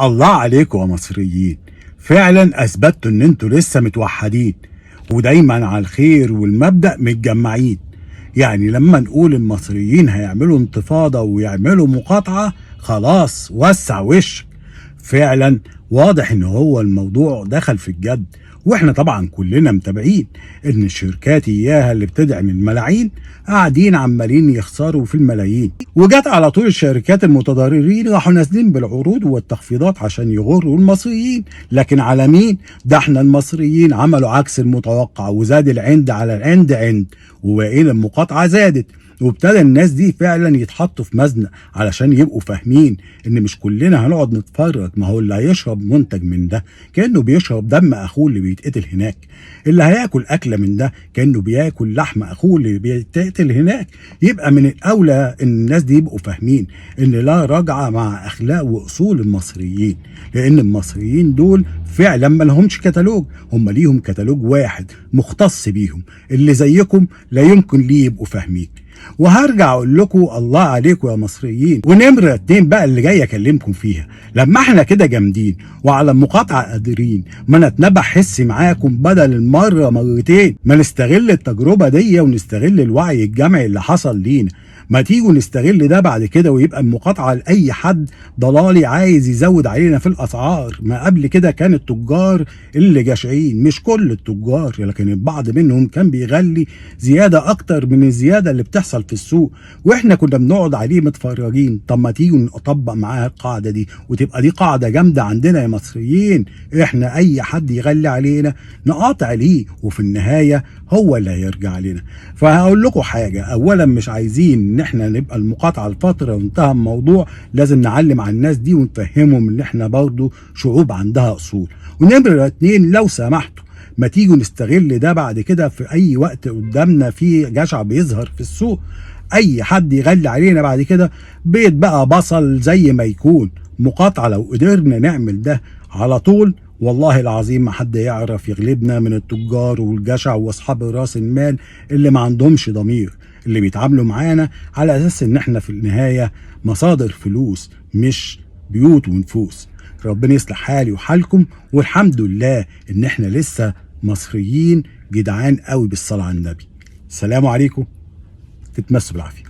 الله عليكم يا مصريين، فعلا اثبتوا ان انتوا لسه متوحدين ودايما على الخير والمبدأ متجمعين. يعني لما نقول المصريين هيعملوا انتفاضة ويعملوا مقاطعة، خلاص وسع وشك. فعلا واضح ان هو الموضوع دخل في الجد، واحنا طبعا كلنا متابعين ان الشركات اياها اللي بتدعم الملاعين قاعدين عمالين يخسروا في الملايين، وجت على طول الشركات المتضررين راحوا نازلين بالعروض والتخفيضات عشان يغروا المصريين. لكن على مين؟ ده احنا المصريين عملوا عكس المتوقع، وزاد العند على العند عند، وبقينا المقاطعة زادت، وابتدى الناس دي فعلا يتحطوا في مزنق علشان يبقوا فاهمين ان مش كلنا هنقعد نتفرج. ما هو اللي هيشرب منتج من ده كانه بيشرب دم اخوه اللي بيتقتل هناك، اللي هياكل اكله من ده كانه بياكل لحم اخوه اللي بيتقتل هناك. يبقى من الاولى ان الناس دي يبقوا فاهمين ان لا رجعه مع اخلاق واصول المصريين، لان المصريين دول فعلا ما لهمش كتالوج، هم ليهم كتالوج واحد مختص بيهم، اللي زيكم لا يمكن ليه يبقوا فاهمين. وهرجع اقول لكم الله عليكم يا مصريين. ونمره 2 بقى اللي جاي اكلمكم فيها، لما احنا كده جامدين وعلى المقاطعه قادرين، ما نتنبه حسي معاكم بدل المره مرتين، ما نستغل التجربه دي ونستغل الوعي الجمعي اللي حصل لينا. ما تيجوا نستغل ده بعد كده ويبقى المقاطعه لاي حد ضلالي عايز يزود علينا في الاسعار. ما قبل كده كان التجار اللي جشعين، مش كل التجار لكن البعض منهم كان بيغلي زياده اكتر من الزياده اللي بتحصل في السوق، واحنا كنا بنقعد عليه متفرجين. طب ما تيجوا نطبق معاها القاعده دي وتبقى دي قاعده جامده عندنا يا مصريين. احنا اي حد يغلي علينا نقاطع ليه، وفي النهايه هو اللي هيرجع لنا. فهقول لكم حاجه، اولا مش عايزين ان احنا نبقى المقاطعه الفتره وانتهى الموضوع، لازم نعلم على الناس دي ونفهمهم ان احنا برضو شعوب عندها اصول. ونمره 2 لو سمحتوا ما تيجوا نستغل ده بعد كده في اي وقت قدامنا في جشع بيظهر في السوق. اي حد يغلي علينا بعد كده بيت بقى بصل زي ما يكون مقاطعه. لو قدرنا نعمل ده على طول والله العظيم ما حد يعرف يغلبنا من التجار والجشع واصحاب راس المال اللي ما عندهمش ضمير، اللي بيتعاملوا معانا على اساس ان احنا في النهايه مصادر فلوس مش بيوت ونفوس. ربنا يصلح حالي وحالكم، والحمد لله ان احنا لسه مصريين جدعان قوي بالصلاه على النبي. السلام عليكم، تتمسوا بالعافيه.